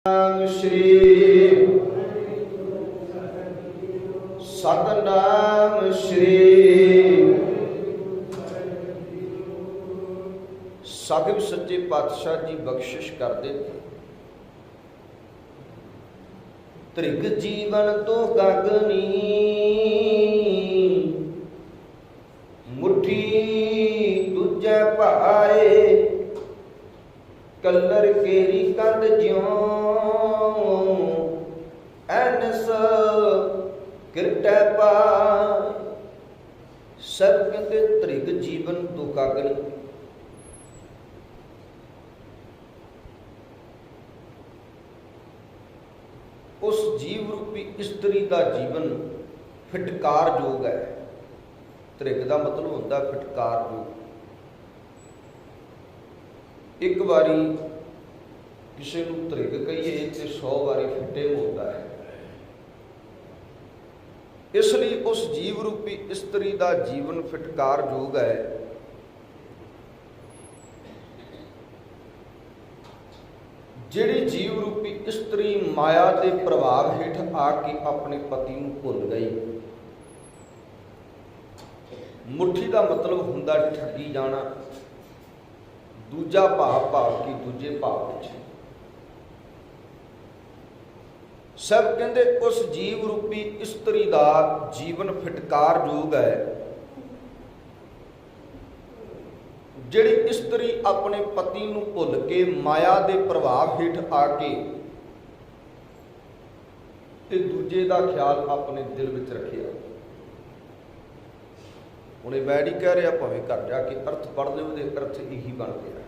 श्री सतनाम श्री साहिब सच्चे पातशाह जी बख्शिश करते थे। त्रिग जीवन तो गगनी मुट्ठी दूजे पाए कलर केरी कंध ज्यों एनस किरटै पाए। सब कहते त्रिग जीवन तो गगनी। उस जीव रूपी स्त्री का जीवन फिटकार योग है। त्रिग का मतलब होता फिटकार योग। एक बारी किसी को त्रिग कहिए तो 100 बारी फिटे होता है। इसलिए उस जीव रूपी स्त्री का जीवन फिटकार योग है। जिहड़ी जीव रूपी स्त्री माया के प्रभाव हेठ आके अपने पति को भुल गई। मुट्ठी का मतलब हुंदा ठगी जाना। दूजा भाव भाव की दूजे भाव विच। सब कहते उस जीव रूपी स्त्री का जीवन फिटकार योग है। जिहड़ी स्त्री अपने पति नूं भुल के माया के प्रभाव हेठ आके ते दूजे का ख्याल अपने दिल विच रखिया। हुणे मैं नहीं कह रहा, भावें घर जाके अर्थ पढ़ लो, उहदे अर्थ यही बन गया।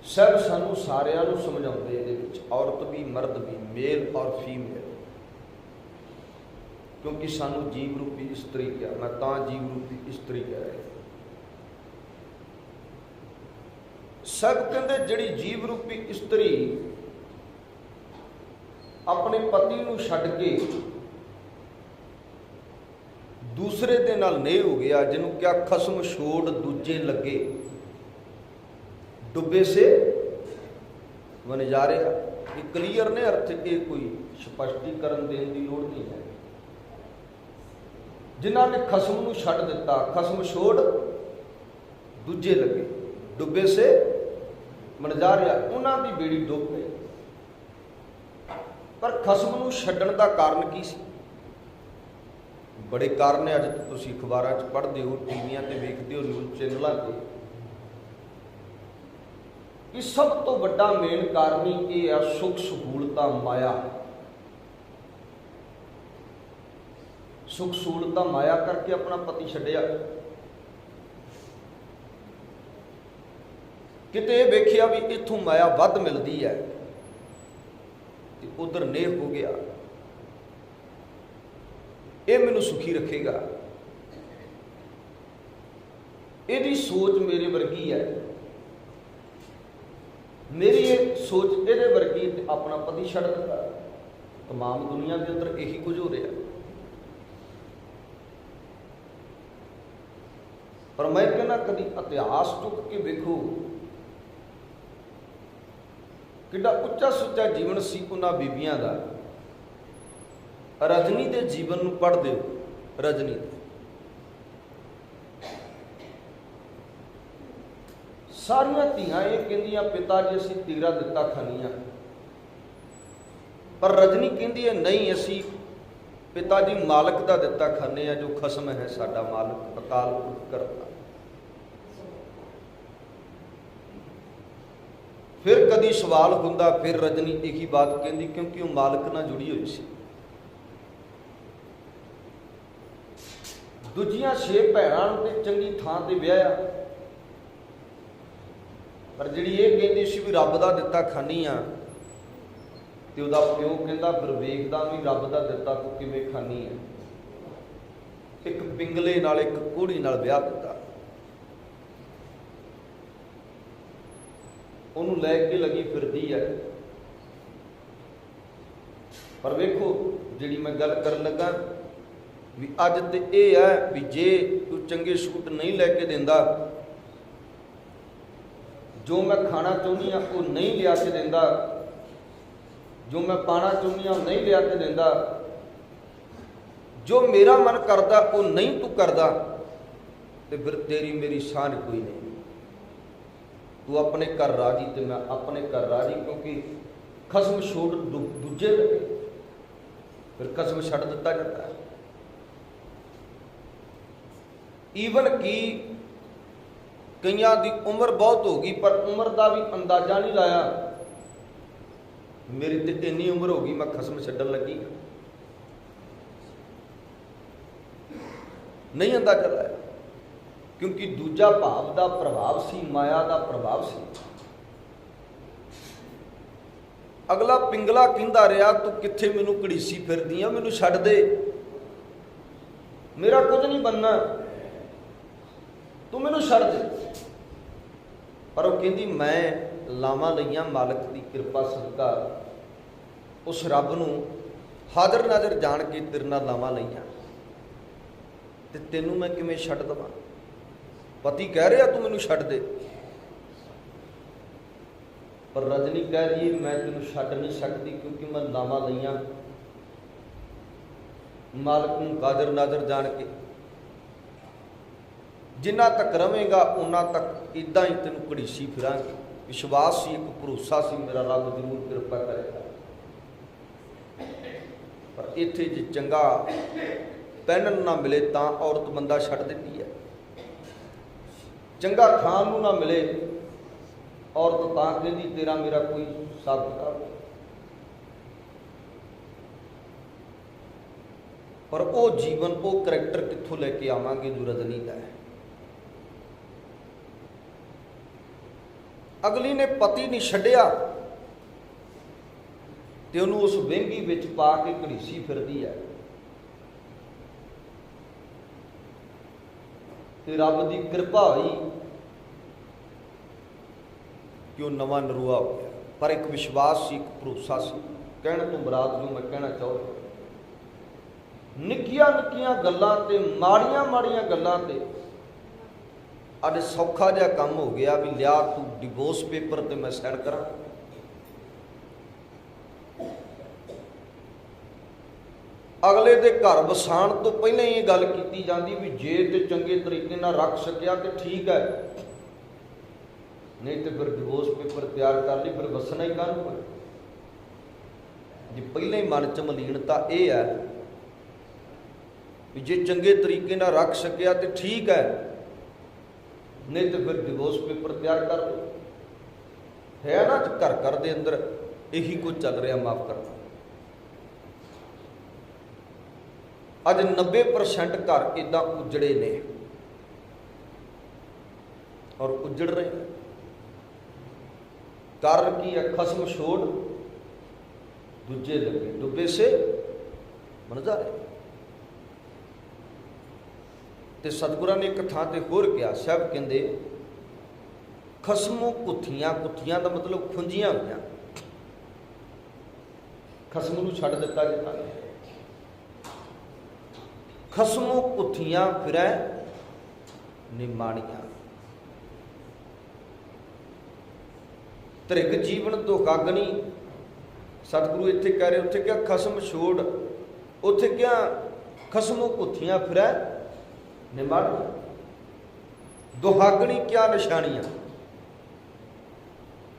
सब सानू सारिਆਂ ਨੂੰ समझाते ਇਹਦੇ ਵਿੱਚ, औरत भी मर्द भी, मेल और फीमेल। क्योंकि सानू जीव रूपी स्त्री क्या, मैं तां जीव रूपी स्त्री कह रहा। सब कहते जिहड़ी जीव रूपी स्त्री अपने पति नूं छड्ड के दूसरे दे नाल नेह हो गया, जिन्हों क्या खसम छोड़ दूजे लगे, डुबे से वनजारे। ये क्लीयर ने अर्थ, ये कोई स्पष्टीकरण देने की लोड़ नहीं है। जिन्हों ने खसम नूं छड्ड दिता, खसम छोड़ दूजे लगे, डुबे से वनजारे, उन्हां दी बेड़ी डुब गई। पर खसम नूं छड्डण दा कारण की सी? बड़े कारण है। अज तुसीं अखबारां च पढ़दे हो, टीवियां ते वेखदे हो, न्यूज़ चैनलों ते। ये सब तो वड्डा मेन कारण ही ये है सुख सहूलता माया। सुख सहूलता माया करके अपना पति छड्डिया। किते वेखिया भी इथों माया वध मिलती है, उधर नेह हो गया, ये मैनू सुखी रखेगा। यदी सोच मेरे वर्गी है, मेरी ये सोच ये वर्गी, अपना पति छड्ड दिता। तमाम दुनिया के अंदर यही कुछ हो रहा। पर मैं कहना कभी इतिहास चुक के वेखो, कितना उच्चा सुच्चा जीवन सी उन्हां बीबियां दा। रजनी के जीवन नूं पढ़ दो। रजनी सारिया धियां ये कहंदियां पिता जी असीं तेरा दिता खानियां, पर रजनी कहंदी है नहीं, असीं पिता जी मालक का दिता खाने आ, जो खसम है साडा मालक अकाल पुरख करता। फिर कदी सवाल हुंदा, फिर रजनी यही बात कहंदी, क्योंकि वो मालक नाल जुड़ी हुई सी। दूजियां 6 भैणां नूं ते चंगी थां ते विआहिया, पर जिहड़ी ये कहंदी सी भी रब दा दिता खानी आ, ते उहदा प्यो कहंदा फिर वेखदा भी रब दा दिता तूं किवें खानी है। एक पिंगले नाल एक कोहड़ी नाल विआह दिता, उहनूं लै के लगी फिरदी है। पर वेखो जिहड़ी मैं गल करन लगा भी अज ते ये है भी जे तू चंगे सूट नहीं लैके दिंदा, जो मैं खाना चाहुंदी हाँ वो नहीं लिया के देंदा, जो मैं पाना चाहुंदी हाँ नहीं लिया के देंदा, जो मेरा मन करदा वो नहीं तू करदा, तो फिर तेरी मेरी शान कोई नहीं। तू अपने घर राजी तो मैं अपने घर राजी, क्योंकि खसम छोड़ दूजे लगे, फिर खसम छड़ दिता जाता है। ईवन की कईयां दी उम्र बहुत हो गई पर उम्र का भी अंदाजा नहीं लाया, मेरी तो इन्नी उम्र हो गई मैं खसम छड्डन लगी, नहीं अंदाजा लाया, क्योंकि दूजा भाव का प्रभाव सी, माया का प्रभाव सी। अगला पिंगला कहता रहा तू कित्थे मैनू घड़ीसी फिरदी आ, मैनू छड्ड दे, मेरा कुछ नहीं बनना, तू मैनू छड्ड दे। पर वो कहती मैं लावां लईआं मालक की कृपा सदका, उस रब नूं हाज़र नाज़र जान के तेरे नाल लावां लईआं, ते तैनूं मैं किवें छड्ड देवां। पति कह रहा तू मैनू छड्ड दे, पर रजनी कह रही है मैं तैनूं छड्ड नहीं सकती, क्योंकि मैं लावां लईआं मालक नूं हाज़र नाज़र जान के। जिन्ना तक रवेगा उन्ना तक इदां ही तेन घड़ीसी फिरांगे। विश्वास सी, एक भरोसा सी, मेरा रब जरूर कृपा करेगा। पर इत्थे जे चंगा पहनन ना मिले तां औरत बंदा छड्ड दिंदी है, चंगा खाण नूं ना मिले औरत तां कहंदी तेरा मेरा कोई हिसाब किताब नहीं। पर वो जीवन, वो करैक्टर कित्थों लैके आवांगे जो रजनी दा है। अगली ने पति नहीं छड्डिया ते उहनूं उस वेंगी विच पा के घड़ीसी फिरदी है, ते रब दी कृपा हुई कि वह नवां नरूआ हो गया। पर एक विश्वास सी, एक भरोसा सी। कहने तो मुराद जो मैं कहना चाहूँ, निक्कियां निक्कियां गल्लां ते माड़ियां माड़ियां गल्लां ते अज सौखा जिहा काम हो गया भी लिया तू डिवोर्स पेपर ते मैं साइन करा। अगले दे घर वसाण तो पहले ये गल की जाती भी जे तो चंगे तरीके नाल रख सकिया तो ठीक है, नहीं तो फिर डिवोर्स पेपर तैयार कर ली, फिर वसना ही कानून है। जी पहले ही मन च मलीनता यह है भी जे चंगे तरीके नाल रख सकिया तो ठीक है, नहीं तो फिर डिवोर्स पेपर तैयार कर लो। है ना घर घर के अंदर यही कुछ चल रहा, माफ करना। अज 90% घर इदा उजड़े ने और उजड़ रहे हैं। कारण की है? खसम छोड़ दूजे लगे, डुबे से मनजारे। ते सतगुरां ने एक थां ते होर कहा, साहब कहंदे खसमों कुत्थियां, कुत्थियां का मतलब खुंजियां हुई, खसम नूं छड्ड दिता जाता है। खसमों कुत्थियां फिरै निमाणियां, त्रिग जीवन दुखाग्नि। सतगुरु इत्थे कह रहे, उत्थे क्या खसम छोड़, उत्थे क्या खसमों कुत्थियां फिरै निमाणियां। दुहागनी क्या निशानियां।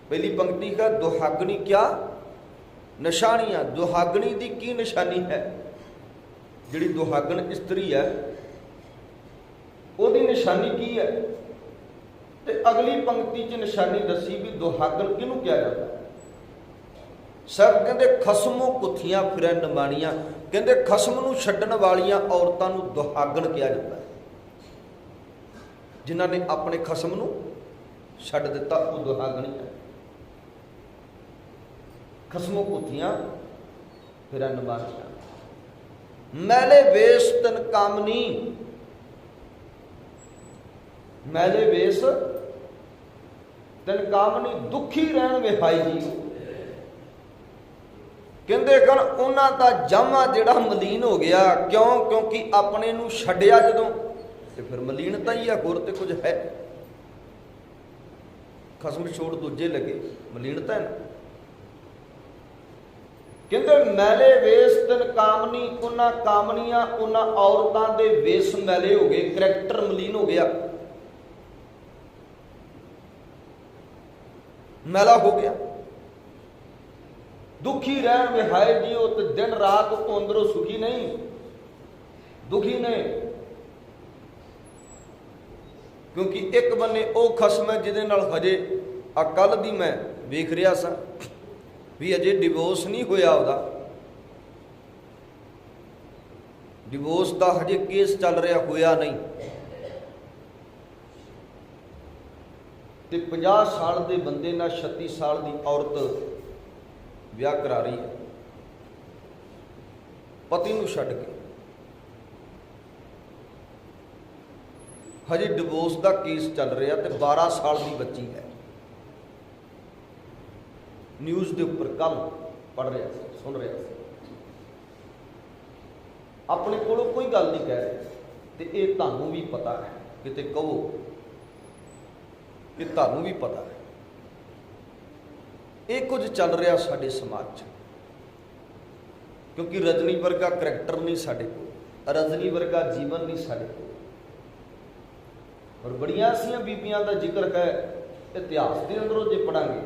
पहली पंक्ति का दुहागनी क्या निशानियां। दुहागनी की की निशानी है? जिहड़ी दुहागन इस्त्री है उसकी निशानी की है? ते अगली पंक्ति च निशानी दसी भी दुहागन किहनूं कहा जाता है। सब कहते खसमों कुत्थियां फिरै निमाणियां, कहते खसम नूं छड्डण वालियां औरतां नूं दुहागन कहा जाता है। जिन्हां ने अपने खसम नूं छड्ड दिता वो दुहागनी है। खसमों कुत्थियां फिरै निमाणियां, मैले वेश तन कामनी। मैले वेश तन कामनी, दुखी रहन विहाई जी। कहते कन उन्हां दा जामा जिहड़ा मलीन हो गया, क्यों? क्योंकि अपने नूं छड्डिया जदों, तो फिर मलीनता ही है, होर तो कुछ है। खसम छोड़ दूजे लगे, मलीनता है। कहते मैले वेस तन कामनी, उन्हां कामनियां उन्हां औरतां दे वेस मैले हो गए, करैक्टर मलीन हो गया, मैला हो गया। दुखी रहन वे हाय जियो, तो दिन रात तो अंदरों सुखी नहीं, दुखी ने। क्योंकि एक बन्ने वो खसम है जिहदे नाल हजे कल दी मैं वेख रहा सा भी अजे डिवोर्स नहीं होया, उहदा डिवोर्स का हजे केस चल रहा, होया नहीं। ते 50 साल के बंदे नाल 36 साल की औरत विआह करा रही है, पति नूं छड्ड के। हजे डिवोर्स का केस चल रहा, तो 12 साल की बच्ची है। न्यूज़ के उपर कल पढ़ रहा था, सुन रहा था, अपने कोलों कोई गल नहीं कह रहे, तो ये तुहानूं भी पता है, किते कहो कि तुहानूं भी पता है। ये कुछ चल रहा साडे समाज, क्योंकि रजनी वर्गा करैक्टर नहीं साडे कोल, रजनी वर्गा जीवन नहीं साडे कोल। और बड़ियां ऐसियां बीबियां का जिक्र है इतिहास के अंदरों जे पढ़ांगे,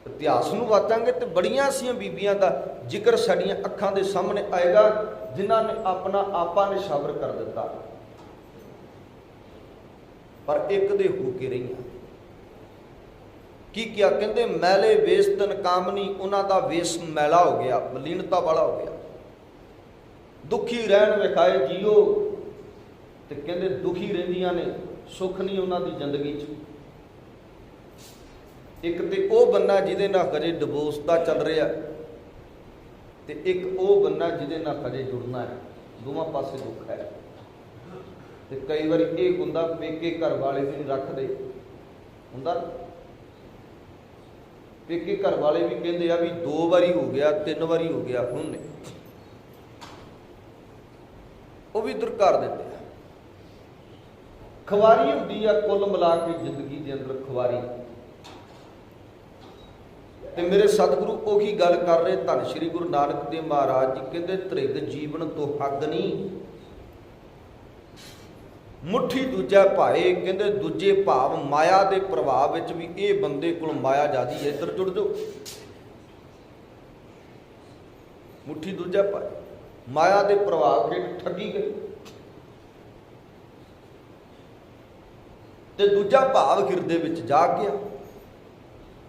इतिहास नूं वाचांगे तो बड़ियां ऐसियां बीबियां का जिक्र साडियां अखां दे सामने आएगा, जिन्हां ने अपना आपा ने शावर कर दिता, पर एक दे हो के रही। की क्या कहते, मैले वेस तन कामनी, उन्हां दा वेस मैला हो गया, मलीनता वाला हो गया। दुखी रहन विखाए जियो, तो कहते दुखी रहिंदियां ने, सुख नहीं उन्हां दी जिंदगी च। एक तो वह बन्ना जिहदे नाल हजे डिवोर्स का चल रहा, तो एक वो बन्ना जिहदे नाल हजे जुड़ना है। दोवां पासे दुख है। तो कई बार ये हुंदा पेके घर वाले भी नहीं रखते, हुंदा पेके घर वाले भी कहते आ भी 2 बारी हो गया, 3 बारी हो गया, हुण नहीं, वो भी दुरकार देते हैं। खुवारी होती है कुल मिला के जिंदगी के अंदर खुवारी। तो मेरे सतगुरु उही गल कर रहे, धन श्री गुरु नानक देव महाराज जी कहते त्रिग जीवन तो हग नहीं, मुट्ठी दूजा भाए। कहते दूजे भाव माया के प्रभाव विच भी ये बंदे को माया जाती है, इधर जुड़ जाओ। मुट्ठी दूजा भाए माया के प्रभाव के ठगी गए, तो दूजा भाव हिरदे विच जाग गया,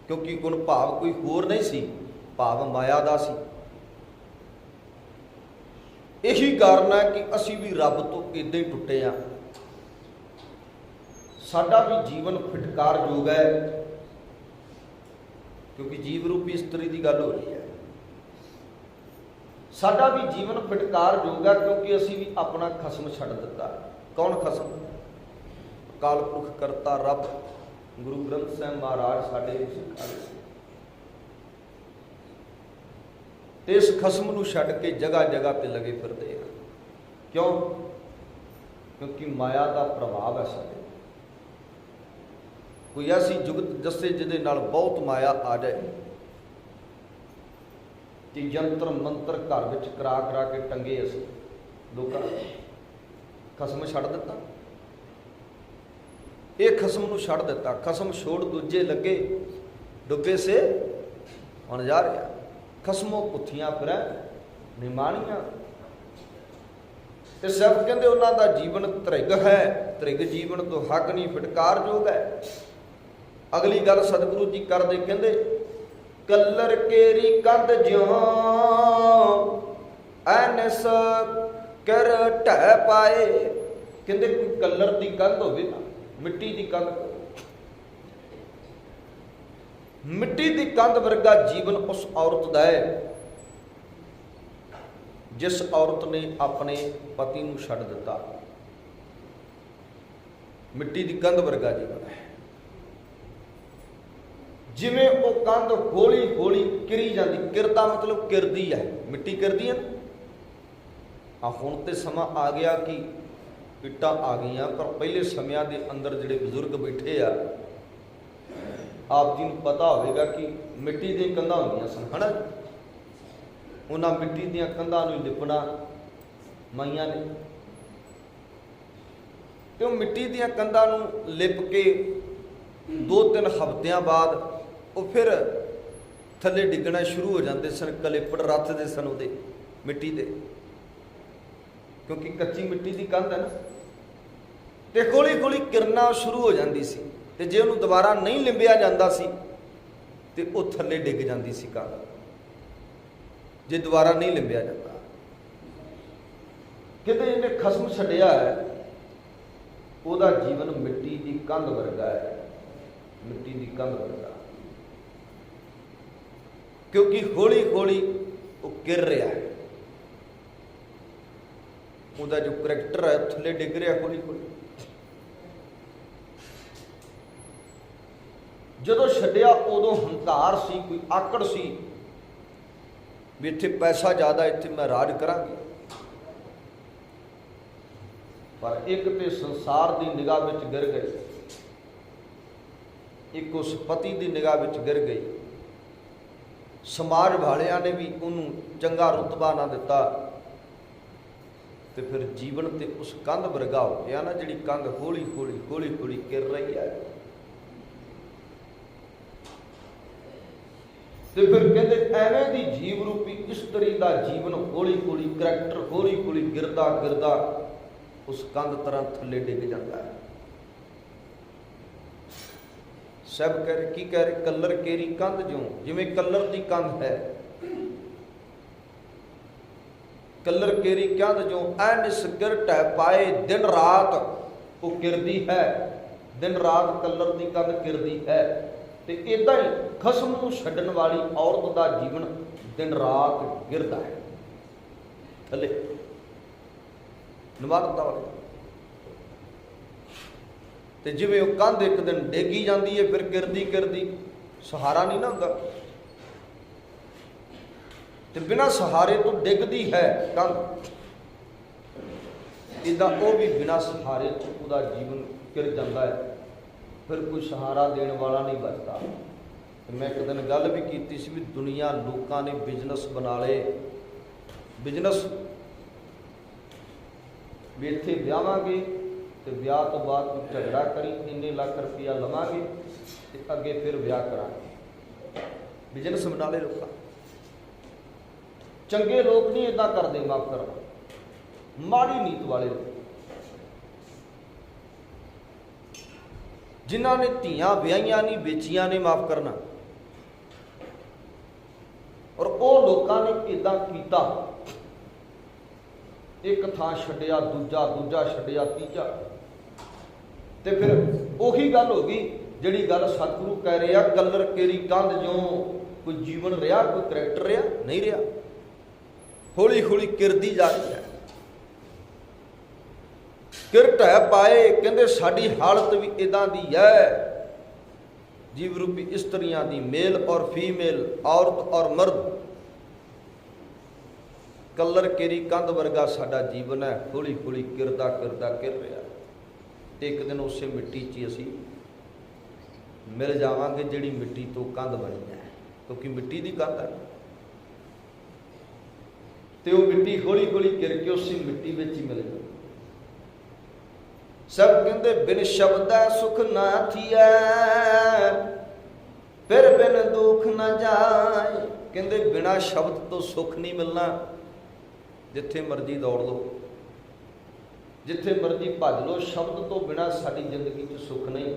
क्योंकि गुण भाव कोई होर नहीं सी, भाव माया दा सी। यही कारण है कि असी भी रब तो इदां ही टुटे हाँ। साडा भी जीवन फिटकार योग है, क्योंकि जीव रूपी स्त्री की गल हो रही है। साडा भी जीवन फिटकार योग है, क्योंकि असी भी अपना खसम छड्ड दिता। कौन खसम? अकाल पुरख करता रब गुरु ग्रंथ साहिब महाराज साडे सिखाए। इस खसम नूं छड्ड के जगह जगह ते लगे फिरदे हैं। क्यों? क्योंकि माया का प्रभाव है साडे। कोई ऐसी जुगत जस्से जिहदे नाल बहुत माया आ जाए कि यंत्र मंत्र घर विच करा करा के टंगे असीं लोकां खसम छड्ड दिता। ये खसम नूं छड्ड दिता, खसम छोड़ दूजे लगे, डुबे से हुण जा रहा। खसमों पुथियां फिर निमाणियां। ते सब कहते उन्हां दा जीवन त्रिग है, त्रिग जीवन तो हक नहीं, फिटकार योग है। अगली गल सतगुरु जी करदे कहंदे कलर केरी कंध ज्यों ऐनस कर ढह पाए। कहंदे कोई कलर दी कंध होवे ना, मिट्टी की कंध, मिट्टी की कंध वर्गा जीवन उस औरत का है जिस औरत ने अपने पति नूं छड्ड दिता। मिट्टी की कंध वर्गा जीवन है। जिवें वो कंध हौली हौली किरी जाती, किरदा मतलब किरदी है, मिट्टी किरदी है। हाँ हुण ते समा आ गया कि ਇੱਟਾਂ ਆ ਗਈਆਂ, ਪਰ ਪਹਿਲੇ ਸਮਿਆਂ ਦੇ ਅੰਦਰ ਜਿਹੜੇ ਬਜ਼ੁਰਗ ਬੈਠੇ ਆ, ਆਪ ਜੀ ਨੂੰ ਪਤਾ ਹੋਵੇਗਾ ਕਿ ਮਿੱਟੀ ਦੀਆਂ ਕੰਧਾਂ ਹੁੰਦੀਆਂ ਸਨ, ਹੈ ਨਾ। ਉਹਨਾਂ ਮਿੱਟੀ ਦੀਆਂ ਕੰਧਾਂ ਨੂੰ ਲਿਪਣਾ ਮਾਈਆਂ ਨੇ, ਤੇ ਉਹ ਮਿੱਟੀ ਦੀਆਂ ਕੰਧਾਂ ਨੂੰ ਲਿਪ ਕੇ 2-3 ਹਫ਼ਤਿਆਂ ਬਾਅਦ ਉਹ ਫਿਰ ਥੱਲੇ ਡਿੱਗਣਾ ਸ਼ੁਰੂ ਹੋ ਜਾਂਦੇ ਸਨ। ਕਲੇਪੜ ਰੱਥਦੇ ਸਨ ਉਹਦੇ ਮਿੱਟੀ ਦੇ, ਕਿਉਂਕਿ ਕੱਚੀ ਮਿੱਟੀ ਦੀ ਕੰਧ ਹੈ ਨਾ, ਤੇ ਹੌਲੀ ਹੌਲੀ ਕਿਰਨਾ ਸ਼ੁਰੂ ਹੋ ਜਾਂਦੀ ਸੀ, ਤੇ ਜੇ ਉਹਨੂੰ ਦੁਬਾਰਾ ਨਹੀਂ ਲਿੰਬਿਆ ਜਾਂਦਾ ਸੀ ਤੇ ਉਹ ਥੱਲੇ ਡਿੱਗ ਜਾਂਦੀ ਸੀ ਕੰਧ, ਜੇ ਦੁਬਾਰਾ ਨਹੀਂ ਲਿੰਬਿਆ ਜਾਂਦਾ। ਕਿਤੇ ਇਹਨੇ ਖਸਮ ਛੱਡਿਆ ਹੈ, ਉਹਦਾ ਜੀਵਨ ਮਿੱਟੀ ਦੀ ਕੰਧ ਵਰਗਾ ਹੈ, ਮਿੱਟੀ ਦੀ ਕੰਧ ਵਰਗਾ, ਕਿਉਂਕਿ ਹੌਲੀ ਹੌਲੀ ਉਹ ਗਿਰ ਰਿਹਾ ਹੈ, ਉਹਦਾ ਜੋ ਕਰੈਕਟਰ ਹੈ ਥੱਲੇ ਡਿੱਗ ਰਿਹਾ ਹੌਲੀ ਹੌਲੀ। ਜਦੋਂ ਛੱਡਿਆ ਉਦੋਂ ਹੰਕਾਰ ਸੀ, ਕੋਈ ਆਕੜ ਸੀ ਵੀ ਇੱਥੇ ਪੈਸਾ ਜ਼ਿਆਦਾ, ਇੱਥੇ ਮੈਂ ਰਾਜ ਕਰਾਂਗੀ। ਪਰ ਇੱਕ ਤੇ ਸੰਸਾਰ ਦੀ ਨਿਗਾਹ ਵਿੱਚ ਗਿਰ ਗਈ, ਇੱਕ ਉਸ ਪਤੀ ਦੀ ਨਿਗਾਹ ਵਿੱਚ ਗਿਰ ਗਈ। ਸਮਾਜ ਵਾਲਿਆਂ ਨੇ ਵੀ ਉਹਨੂੰ ਚੰਗਾ ਰੁਤਬਾ ਨਾ ਦਿੱਤਾ, ਤੇ ਫਿਰ ਜੀਵਨ ਤੇ ਉਸ ਕੰਧ ਵਰਗਾ ਹੋ ਗਿਆ ਨਾ, ਜਿਹੜੀ ਕੰਧ ਹੌਲੀ ਹੌਲੀ ਹੌਲੀ ਹੌਲੀ ਗਿਰ ਰਹੀ ਹੈ। ਤੇ ਫਿਰ ਕਹਿੰਦੇ ਐਵੇਂ ਦੀ ਜੀਵ ਰੂਪੀ ਇਸਤਰੀ ਦਾ ਜੀਵਨ ਹੌਲੀ ਹੌਲੀ, ਕਰੈਕਟਰ ਹੌਲੀ ਹੌਲੀ ਗਿਰਦਾ ਗਿਰਦਾ ਉਸ ਕੰਧ ਤਰ੍ਹਾਂ ਥੱਲੇ ਡਿੱਗ ਜਾਂਦਾ ਹੈ। ਸਭ ਕਹਿ ਰਹੇ, ਕੀ ਕਹਿ ਰਹੇ, ਕੱਲਰ ਕੇਰੀ ਕੰਧ ਜਿਉਂ, ਜਿਵੇਂ ਕੱਲਰ ਦੀ ਕੰਧ ਹੈ, ਕੱਲਰ ਕੇਰੀ ਕੰਧ ਜਿਉਂ ਐ ਨਿਸਗਰ ਟਹਿ ਪਾਏ, ਦਿਨ ਰਾਤ ਉਹ ਕਿਰਦੀ ਹੈ, ਦਿਨ ਰਾਤ ਕੱਲਰ ਦੀ ਕੰਧ ਕਿਰਦੀ ਹੈ। ਤੇ ਇਦਾਂ ਹੀ ਖਸਮ ਨੂੰ ਛੱਡਣ ਵਾਲੀ ਔਰਤ ਦਾ ਜੀਵਨ ਦਿਨ ਰਾਤ ਗਿਰਦਾ ਹੈ ਥੱਲੇ, ਨਿਵਾਰਤਾ ਵਾਲੇ। ਤੇ ਜਿਵੇਂ ਉਹ ਕੰਧ ਇੱਕ ਦਿਨ ਡੇਗੀ ਜਾਂਦੀ ਹੈ, ਫਿਰ ਗਿਰਦੀ ਗਿਰਦੀ ਸਹਾਰਾ ਨਹੀਂ ਨਾ ਹੁੰਦਾ, ਤੇ ਬਿਨਾਂ ਸਹਾਰੇ ਤੋਂ ਡਿੱਗਦੀ ਹੈ ਕੰਧ, ਇਦਾਂ ਉਹ ਵੀ ਬਿਨਾਂ ਸਹਾਰੇ ਤੋਂ ਉਹਦਾ ਜੀਵਨ ਗਿਰ ਜਾਂਦਾ ਹੈ, ਫਿਰ ਕੋਈ ਸਹਾਰਾ ਦੇਣ ਵਾਲਾ ਨਹੀਂ ਬਚਦਾ। ਮੈਂ ਇੱਕ ਦਿਨ ਗੱਲ ਵੀ ਕੀਤੀ ਸੀ ਵੀ ਦੁਨੀਆ ਲੋਕਾਂ ਨੇ ਬਿਜ਼ਨਸ ਬਣਾ ਲਏ, ਬਿਜ਼ਨਸ ਵੀ ਇੱਥੇ ਵਿਆਹਾਂਗੇ ਤੇ ਵਿਆਹ ਤੋਂ ਬਾਅਦ ਕੋਈ ਝਗੜਾ ਕਰੀ, ਇੰਨੇ ਲੱਖ ਰੁਪਇਆ ਲਵਾਂਗੇ ਤੇ ਅੱਗੇ ਫਿਰ ਵਿਆਹ ਕਰਾਂਗੇ, ਬਿਜ਼ਨਸ ਬਣਾ ਲਏ ਲੋਕਾਂ। ਚੰਗੇ ਲੋਕ ਨਹੀਂ ਇੱਦਾਂ ਕਰਦੇ, ਮਾਫ਼ ਕਰਨਾ, ਮਾੜੀ ਨੀਤ ਵਾਲੇ ਲੋਕ, ਜਿਨ੍ਹਾਂ ਨੇ ਧੀਆਂ ਵਿਆਹੀਆਂ ਨਹੀਂ ਵੇਚੀਆਂ ਨੇ, ਮਾਫ਼ ਕਰਨਾ, ਔਰ ਉਹ ਲੋਕਾਂ ਨੇ ਇੱਦਾਂ ਕੀਤਾ, ਇੱਕ ਥਾਂ ਛੱਡਿਆ ਦੂਜਾ, ਦੂਜਾ ਛੱਡਿਆ ਤੀਜਾ, ਤੇ ਫਿਰ ਉਹੀ ਗੱਲ ਹੋ ਗਈ ਜਿਹੜੀ ਗੱਲ ਸਤਿਗੁਰੂ ਕਹਿ ਰਹੇ ਆ, ਕੱਲਰ ਕੇਰੀ ਕੰਧ ਜਿਉਂ, ਕੋਈ ਜੀਵਨ ਰਿਹਾ, ਕੋਈ ਕਰੈਕਟਰ ਰਿਹਾ ਨਹੀਂ ਰਿਹਾ, ਹੌਲੀ ਹੌਲੀ ਕਿਰਦੀ ਜਾ ਰਹੀ ਹੈ। ਕਿਰਟ ਹੈ ਪਾਏ, ਕਹਿੰਦੇ ਸਾਡੀ ਹਾਲਤ ਵੀ ਇਦਾਂ ਦੀ ਹੈ, ਜੀਵ ਰੂਪੀ ਇਸਤਰੀਆਂ ਦੀ, ਮੇਲ ਔਰ ਫੀਮੇਲ, ਔਰਤ ਔਰ ਮਰਦ, ਕੱਲਰ ਕੇਰੀ ਕੰਧ ਵਰਗਾ ਸਾਡਾ ਜੀਵਨ ਹੈ, ਹੌਲੀ ਹੌਲੀ ਕਿਰਦਾ ਕਿਰਦਾ ਕਿਰ ਰਿਹਾ। ਤੇ ਇੱਕ ਦਿਨ ਉਸੇ ਮਿੱਟੀ 'ਚ ਹੀ ਅਸੀਂ ਮਿਲ ਜਾਵਾਂਗੇ ਜਿਹੜੀ ਮਿੱਟੀ ਤੋਂ ਕੰਧ ਬਣੀ ਹੈ, ਕਿਉਂਕਿ ਮਿੱਟੀ ਦੀ ਕੰਧ ਹੈ, ਤੇ ਉਹ ਮਿੱਟੀ ਹੌਲੀ ਹੌਲੀ ਗਿਰ ਕੇ ਉਸੇ ਮਿੱਟੀ ਵਿੱਚ ਹੀ ਮਿਲ ਜਾਊ। ਸਭ ਕਹਿੰਦੇ ਬਿਨ ਸ਼ਬਦੈ ਸੁਖ ਨਾ ਥੀਐ, ਫਿਰ ਬਿਨ ਦੁੱਖ ਨਾ ਜਾਏ, ਕਹਿੰਦੇ ਬਿਨਾ ਸ਼ਬਦ ਤੋਂ ਸੁੱਖ ਨਹੀਂ ਮਿਲਣਾ। ਜਿੱਥੇ ਮਰਜ਼ੀ ਦੌੜ ਲਓ, ਜਿੱਥੇ ਮਰਜ਼ੀ ਭੱਜ ਲਓ, ਸ਼ਬਦ ਤੋਂ ਬਿਨਾ ਸਾਡੀ ਜ਼ਿੰਦਗੀ 'ਚ ਸੁੱਖ ਨਹੀਂ।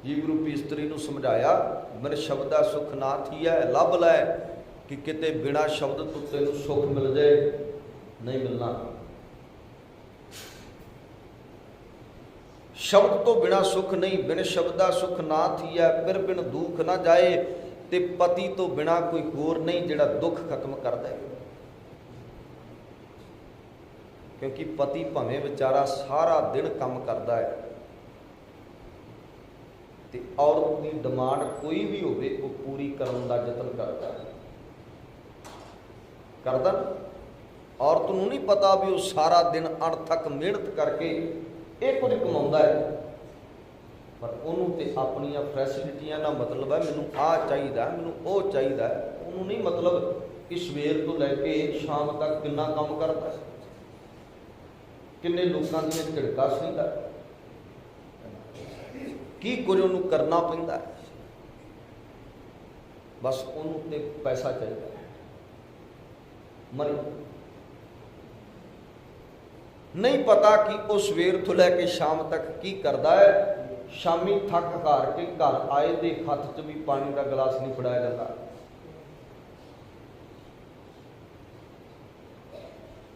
ਜੀਵ ਰੂਪੀ ਇਸਤਰੀ ਨੂੰ ਸਮਝਾਇਆ, ਬਿਨ ਸ਼ਬਦਾ ਸੁਖ ਨਾ ਥੀਐ, ਲੱਭ ਲੈ ਕਿ ਕਿਤੇ ਬਿਨਾ ਸ਼ਬਦ ਤੋਂ ਤੈਨੂੰ ਸੁੱਖ ਮਿਲ ਜਾਏ, ਨਹੀਂ ਮਿਲਣਾ। ਸ਼ਬਦ ਤੋਂ ਬਿਨਾ ਸੁੱਖ ਨਹੀਂ, ਬਿਨ ਸ਼ਬਦਾ ਸੁਖ ਨਾ ਥੀਐ, ਫਿਰ ਬਿਨ ਦੁੱਖ ਨਾ ਜਾਏ, ਤੇ ਪਤੀ ਤੋਂ ਬਿਨਾ ਕੋਈ ਹੋਰ ਨਹੀਂ ਜਿਹੜਾ ਦੁੱਖ ਖਤਮ ਕਰਦਾ ਹੈ। ਕਿਉਂਕਿ ਪਤੀ ਭਾਵੇਂ ਵਿਚਾਰਾ ਸਾਰਾ ਦਿਨ ਕੰਮ ਕਰਦਾ ਹੈ, ਤੇ ਔਰਤ ਦੀ ਡਿਮਾਂਡ ਕੋਈ ਵੀ ਹੋਵੇ ਉਹ ਪੂਰੀ ਕਰਨ ਦਾ ਯਤਨ ਕਰਦਾ ਹੈ, ਕਰਦਾ। औरत नूं नहीं पता भी वो सारा दिन अणथक मेहनत करके ये कुछ कमाउंदा है, पर उन्होंने तो अपनिया फैसिलिटियां ना मतलब है, मैनू आ चाहिए, मैनू वो चाहिए, उन्होंने नहीं मतलब कि सवेर तो लैके शाम तक कितना काम करता है, किन्ने लोगों दी झिड़का सहंदा, की कुछ उन्होंने करना पैंदा है, बस उन्होंने तो पैसा चाहिए, मनी नहीं पता कि वो सवेर तो लैके शाम तक की करता है। शामी थक हार के घर आए दे हथ च भी पानी का गिलास नहीं फड़ाया जाता।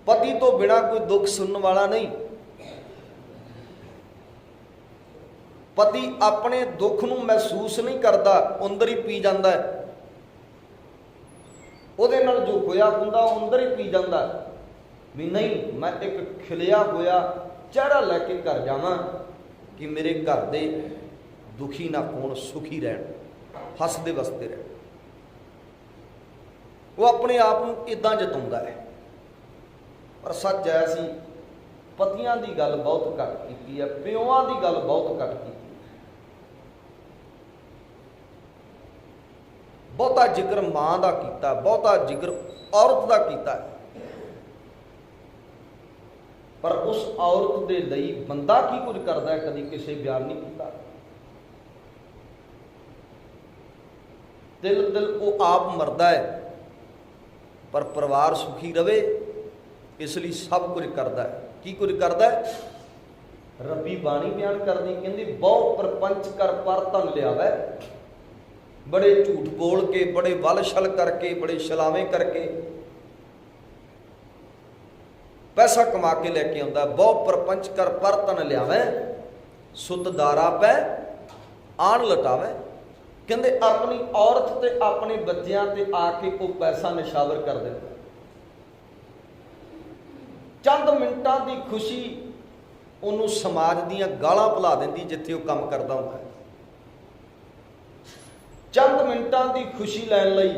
पति तो बिना कोई दुख सुनने वाला नहीं, पति अपने दुख नूं महसूस नहीं करता, अंदर ही पी जाता है, उहदे नाल जो होया हुंदा अंदर ही पी जाता है भी नहीं मैं एक खिलिया होया चेहरा लैके घर जावां कि मेरे घर दे दुखी ना होण, सुखी रहन, हसदे वसदे रहन। वो अपने आप नूं इदां जताउंदा है, पर सच है असीं पतियां दी गल बहुत घट कीती है, प्योआं दी गल बहुत घट कीती है। बहुता जिक्र मां दा कीता, बहुता जिक्र औरत दा कीता है, पर उस औरत दे लई बंदा की कुछ करता है कभी किसी बयान नहीं किया। दिल दिल वो आप मरदा है, पर परिवार सुखी रवे इसलिए सब कुछ करता है। की कुछ करता है? रब्बी बाणी बयान करदी कहंदी बहु परपंच कर पर धन लियावै, बड़े झूठ बोल के, बड़े वल छल करके, बड़े छलावे करके पैसा कमा के लैके आउंदा। बहु परपंच कर पर धन लियावै, सुत दारा पै आन लटावै। कहंदे अपनी औरत ते अपने बच्चों ते आके वो पैसा निशावर कर देता। चंद मिनटां दी खुशी उन्होंने समाज दीयां गालां भुला देंदी जिथे वो काम करता हुंदा है। चंद मिनटां दी खुशी लैण लई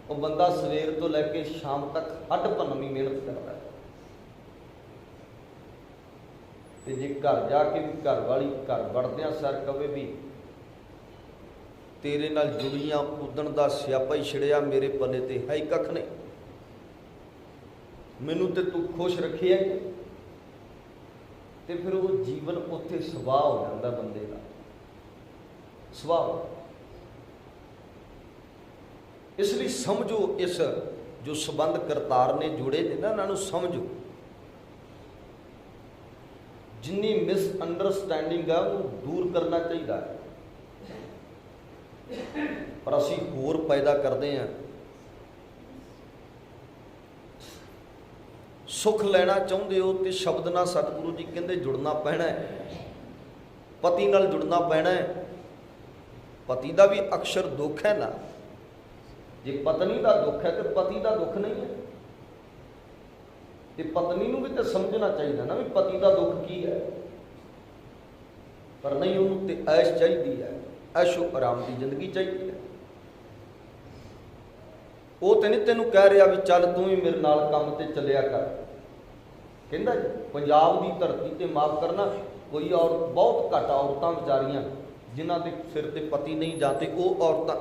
वो बंदा सवेर तो लैके शाम तक हड्ड भन्नवी मेहनत करता है। ते जे घर जाके भी घर वाली घर वड़दियां सर कवे भी तेरे नाल जुड़ियां उदण दा स्यापा ही छिड़िया, मेरे पल्ले ते है ही कख नहीं, मैनू ते तू खुश रखिया, ते फिर वो जीवन उत्थे सुभाव हो जाता बंदे का सुभाव। इसलिए समझो इस जो संबंध करतार ने जुड़े ने ना, इन्हों समझो, जिन्नी मिस अंडरस्टैंडिंग है वो दूर करना चाहिए। पर असी होर पैदा करते हैं। सुख लेना चाहते हो तो शब्द नाल सतगुरु जी कहते जुड़ना पैना है, पति नाल जुड़ना पैना है। पति का भी अक्सर दुख है ना, जे पत्नी का दुख है तो पति का दुख नहीं है, तो पत्नी नूं भी तो समझना चाहिए ना भी पति का दुख की है। पर नहीं, उन्होंने तो ऐश चाहिए है, ऐशो आराम की जिंदगी चाहिए है। वो तो नहीं तेनों कह रहा भी चल तू ही मेरे नाल काम ते चलिया कर, कहंदा जी पंजाब की धरती ते माफ करना कोई और बहुत घट औरतां बेचारियां जिन्हां दे सिर ते पति नहीं जाते, वो औरतां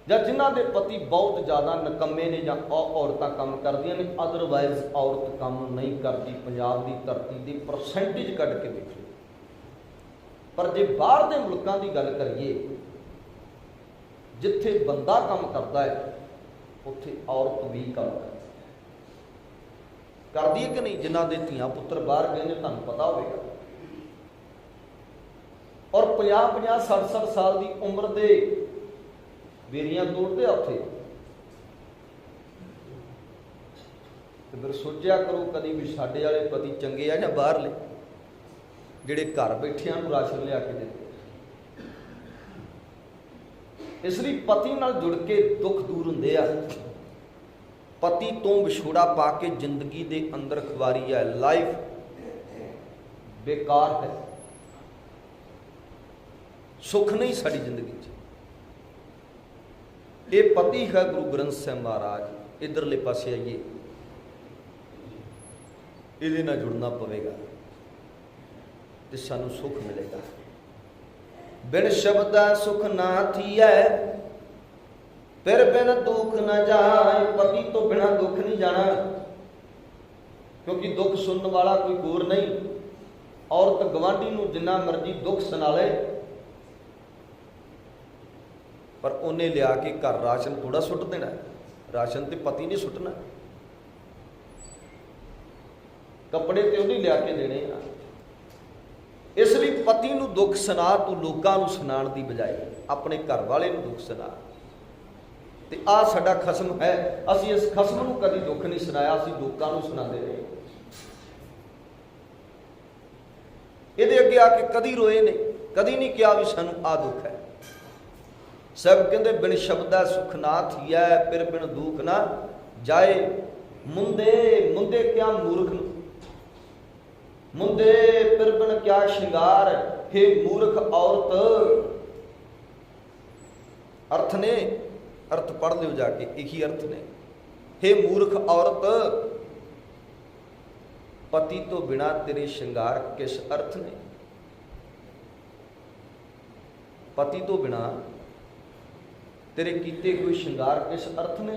या जिन्हां दे पति बहुत ज़्यादा नकम्मे ने या औरतां काम करदियां ने, अदरवाइज औरत काम नहीं करती। पंजाब की धरती की परसेंटेज कढ़ के देख लो। पर जे बाहर के मुल्कों की गल करिए जिथे बंदा काम करता है उत्थे औरत भी काम करती है कि नहीं। जिन्हां दे धीआं पुत्र बाहर गए ने तुहानूं पता होगा, और 50-50 60-60 साल की उम्र के बेरियां तोड़ते उत्थे। तो फिर सोचा करो कभी भी साडे वाले पति चंगे आ जां बाहरले जिहड़े घर बैठियां नूं राशन लिया के देते। इसलिए पति नाल जुड़ के दुख दूर हुंदे आ। पति तो विछोड़ा पा के जिंदगी दे अंदर खुवारी है, लाइफ बेकार है, सुख नहीं साड़ी जिंदगी च। ये पति है गुरु ग्रंथ साहिब महाराज, इधरले पासे आइए, ਇਹਦੇ ਨਾਲ जुड़ना पवेगा तो सानू सुख मिलेगा। बिन शब्द सुख ना थीए, फिर बिन दुख न जाए। पति तो बिना दुख नहीं जाना, क्योंकि दुख सुनने वाला कोई गोर नहीं। औरत गवांढी नूं जिन्ना मर्जी दुख सुना ले, पर उन्हें लिया के घर राशन थोड़ा सुट देना। राशन तो पति नहीं सुटना, कपड़े तो उन्हें लिया के देने। इसलिए पति नूं दुख सुना तू लोकां नूं सुनाण दी बजाय अपने घर वाले नूं दुख सुना। ते आ साडा खसम है, असीं इस खसम नूं कदी दुख नहीं सुनाया, असीं लोकां नूं सुणांदे रहे। इहदे अगे आके कदी रोए ने, कदी नहीं कहा भी सानूं आ दुख है। सब कहते बिन शब्दा सुख ना थीए, फिर बिन दुख ना जाए। मुंदे मुंदे क्या मूर्ख नूं, मुंदे फिर बिन क्या श्रृंगार। हे मूर्ख औरत, अर्थ ने, अर्थ पढ़ लो जाके, एक ही अर्थ ने। हे मूर्ख औरत, पति तो बिना तेरे श्रृंगार किस अर्थ ने। पति तो बिना तेरे कीते हुए श्रृंगार किस अर्थ ने।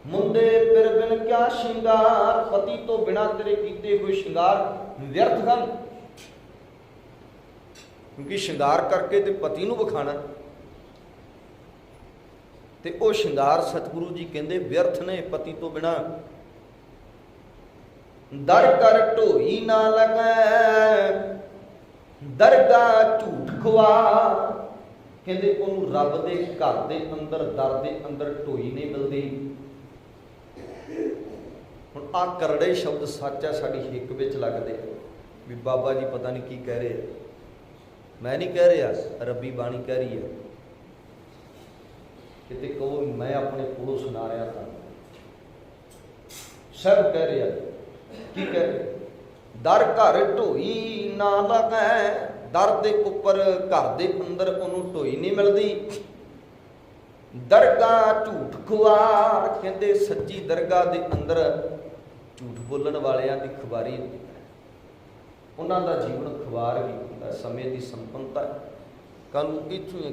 मुंदे फिर बिन क्या श्रृंगार, पति तो बिना तेरे कीते हुए श्रृंगार व्यर्थ हैं। क्योंकि श्रृंगार करके तो पति नूं विखाना, ते वो श्रृंगार सतगुरु जी कहते व्यर्थ ने, पति तो बिना। दर कर ढोई ना लगै, दरगाह झूठ खुआ। कहते उन्होंने रब के घर के अंदर, दर के अंदर ढोई नहीं मिलती। हुण आ करड़े शब्द सच है, साडी हिक विच लगदे भी बाबा जी पता नहीं की कह रहे। मैं नहीं कह रहा, रब्बी बाणी कह रही है। किते कहो मैं अपने कोलों सुना रहा था, सब कह रहे की कह रहे। दर घर ढोई ना लगै, दर दे उपर घर दे अंदर उन्होंने ढोई नहीं मिलती। दरगाह झूठ खुआर, कहते सच्ची दरगाह के अंदर झूठ बोलने वालियां की खुबारी होती है। उन्हों का जीवन खुबार भी होता है, समय की संपन्नता। कल इतों